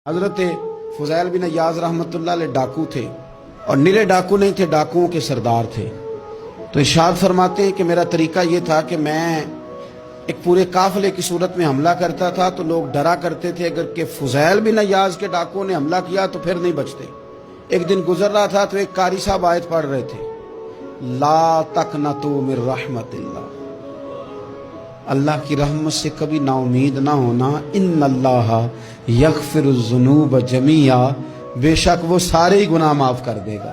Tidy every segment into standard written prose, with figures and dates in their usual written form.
حضرت فضیل بن عیاض रहमतुल्लाह अलैह डाकू थे और निरे डाकू नहीं थे, डाकुओं के सरदार थे। तो इरशाद फरमाते हैं कि मेरा तरीका ये था कि मैं एक पूरे काफिले की सूरत में हमला करता था तो लोग डरा करते थे अगर कि फुज़ैल बिन अय्याज़ के डाकुओं ने हमला किया तो फिर नहीं बचते। एक दिन गुजर रहा था तो एक कारी साहब आयत पढ़ रहे थे, ला तक़नतू मिन रहमतिल्लाह, अल्लाह की रहमत से कभी नाउमीद ना होना, इन्नल्लाह यग़फ़िरुज़्ज़ुनूब जमीआ, बेशक वो सारे ही गुनाह माफ कर देगा।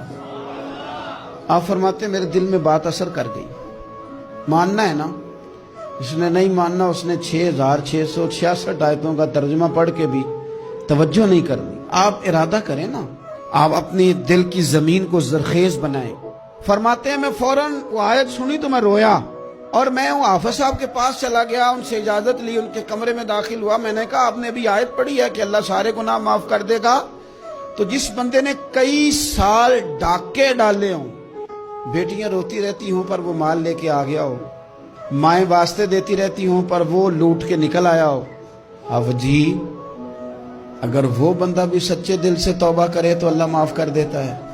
आप फरमाते मेरे दिल में बात असर कर गई, मानना है ना। इसने नहीं मानना, उसने 6666 आयतों का तर्जुमा पढ़ के भी तवज्जो नहीं करनी। आप इरादा करें ना, आप अपनी दिल की जमीन को जरखेज बनाएं। फरमाते हैं मैं फौरन वो आयत सुनी तो मैं रोया और मैं वो हाफिज साहब के पास चला गया, उनसे इजाजत ली, उनके कमरे में दाखिल हुआ। मैंने कहा आपने भी आयत पढ़ी है कि अल्लाह सारे गुनाह माफ कर देगा। तो जिस बंदे ने कई साल डाके डाले हों, बेटियां रोती रहती हों पर वो माल लेके आ गया हो, माएँ वास्ते देती रहती हों पर वो लूट के निकल आया हो, अब जी अगर वो बंदा भी सच्चे दिल से तौबा करे तो अल्लाह माफ कर देता है।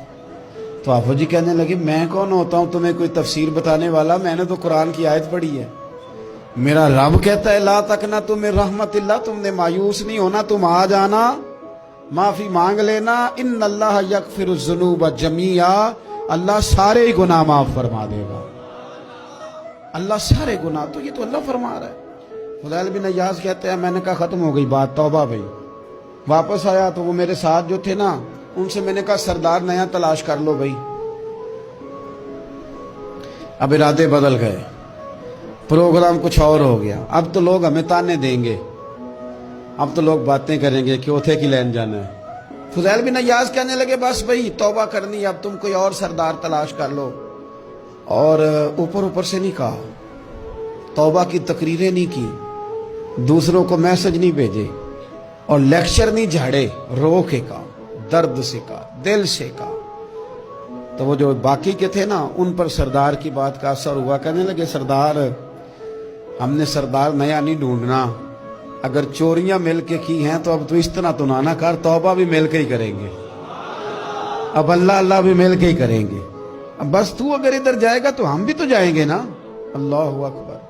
तो आफो जी कहने लगे मैं कौन होता हूँ तुम्हें कोई तफसीर बताने वाला, मैंने तो कुरान की आयत पढ़ी है। मेरा रब कहता है ला तक़नतू मिन रहमतिल्लाह, तुमने मायूस नहीं होना, तुम आ जाना, माफी मांग लेना, इन्नल्लाह यग़फ़िरुज़्ज़ुनूब जमीआ, अल्लाह सारे ही गुनाह माफ फरमा देगा। अल्लाह सारे गुनाह, तो ये तो अल्लाह फरमा रहा है। फुज़ैल बिन अय्याज़ कहते हैं मैंने कहा खत्म हो गई बात, तौबा भाई। वापस आया तो वो मेरे साथ जो थे ना, उनसे मैंने कहा सरदार नया तलाश कर लो भाई। अब इरादे बदल गए, प्रोग्राम कुछ और हो गया। अब तो लोग हमें ताने देंगे, अब तो लोग बातें करेंगे कि उथे की लैन जाना है। फुज़ैल बिन अय्याज़ कहने लगे बस भाई तौबा करनी, अब तुम कोई और सरदार तलाश कर लो। और ऊपर ऊपर से नहीं कहा, तौबा की तकरीरें नहीं की, दूसरों को मैसेज नहीं भेजे और लेक्चर नहीं झाड़े, रो के कहा, दर्द से कहा, दिल से कहा। तो वो जो बाकी के थे ना, उन पर सरदार की बात का असर हुआ। कहने लगे सरदार हमने सरदार नया नहीं ढूंढना, अगर चोरियां मिल के की हैं तो अब तो इस तरह तो ना कर, तौबा भी मिल के ही करेंगे, अब अल्लाह अल्लाह भी मिल के ही करेंगे। अब बस तू अगर इधर जाएगा तो हम भी तो जाएंगे ना। अल्लाहु अकबर।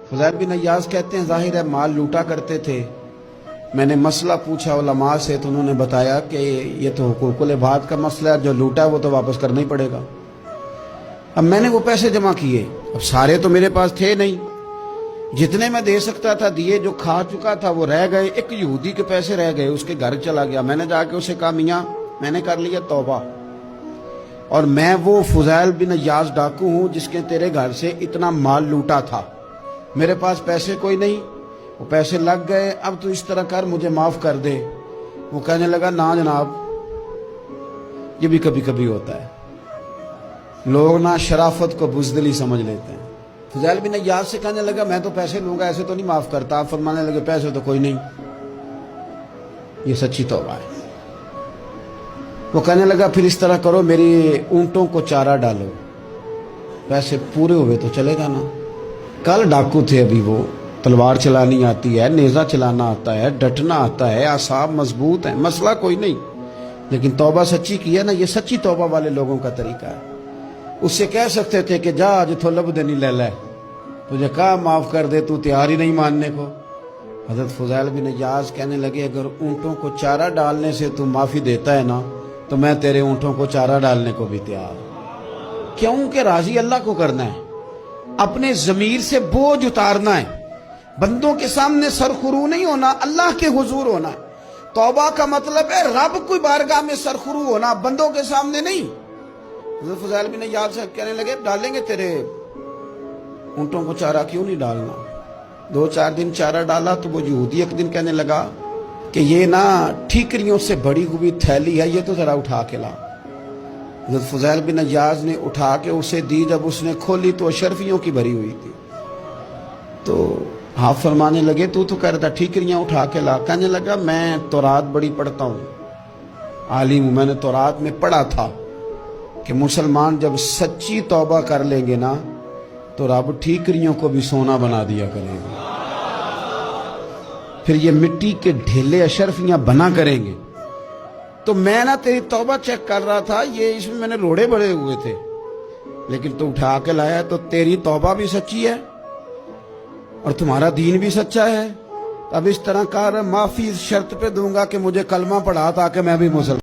फुज़ैल बिन अय्याज़ कहते हैं जाहिर है माल लूटा करते थे। मैंने मसला पूछा उलमा से तो उन्होंने बताया कि ये तो हुकूकुल इबाद का मसला है, जो लूटा है वो तो वापस करना ही पड़ेगा। अब मैंने वो पैसे जमा किए, अब सारे तो मेरे पास थे नहीं, जितने मैं दे सकता था दिए, जो खा चुका था वो रह गए। एक यहूदी के पैसे रह गए, उसके घर चला गया। मैंने जाके उसे कहा मियाँ मैंने कर लिया तौबा, और मैं वो फुज़ैल बिन अय्याज़ डाकू हूँ जिसके तेरे घर से इतना माल लूटा था, मेरे पास पैसे कोई नहीं, वो पैसे लग गए, अब तू इस तरह कर मुझे माफ कर दे। वो कहने लगा ना जनाब, ये भी कभी कभी होता है, लोग ना शराफत को बुज़दिली समझ लेते हैं। फुज़ैल बिन अय्याज़ से कहने लगा मैं तो पैसे लूंगा, ऐसे तो नहीं माफ करता। आप फरमाने लगे पैसे तो कोई नहीं, ये सच्ची तौबा है। वो कहने लगा फिर इस तरह करो, मेरी ऊंटों को चारा डालो, पैसे पूरे हुए तो चलेगा ना। कल डाकू थे, अभी वो तलवार चलानी आती है, नेज़ा चलाना आता है, डटना आता है, आसाब मजबूत है, मसला कोई नहीं, लेकिन तौबा सच्ची की है ना, ये सच्ची तौबा वाले लोगों का तरीका है। उससे कह सकते थे कि जा आज तो लब देनी ले ले, तुझे कहा माफ कर दे, तू तैयार ही नहीं मानने को। हज़रत फुज़ैल बिन अय्याज़ कहने लगे अगर ऊँटों को चारा डालने से तू माफ़ी देता है ना, तो मैं तेरे ऊँटों को चारा डालने को भी तैयार। क्यों कि राजी अल्लाह को करना है, अपने ज़मीर से बोझ उतारना है, बंदों के सामने सरखुरू नहीं होना, अल्लाह के हुजूर होना है। तौबा का मतलब है रब की बारगाह में सरखुरू होना, बंदों के सामने नहीं। फुज़ैल बिन अय्याज़ कहने लगे डालेंगे तेरे ऊँटों को चारा, क्यों नहीं डालना। 2-4 दिन चारा डाला तो वो यहूदी एक दिन कहने लगा कि ये ना ठीकरियों से बड़ी हुई थैली है, ये तो जरा उठा के ला। हज़रत फुज़ैल बिन अय्याज़ ने उठा के उसे दी, जब उसने खोली तो अशरफियों की भरी हुई थी। तो हाँ फरमाने लगे तू तो कह रहा था ठीकरियाँ उठा के ला। कहने लगा मैं तौरात बड़ी पढ़ता हूँ, आलिम हूँ, मैंने तौरात में पढ़ा था कि मुसलमान जब सच्ची तौबा कर लेंगे ना तो रब ठीकरियों को भी सोना बना दिया करेगा। پھر یہ مٹی کے ڈھیلے اشرفیاں بنا کریں گے. تو میں نا تیری توبہ چیک کر رہا تھا, یہ اس میں نے روڑے بڑے ہوئے تھے, لیکن تو اٹھا کے لایا, تو تیری توبہ بھی سچی ہے اور تمہارا دین بھی سچا ہے. اب اس طرح کر, معافی اس شرط پہ دوں گا کہ مجھے کلمہ پڑھا تاکہ میں بھی مسلمان.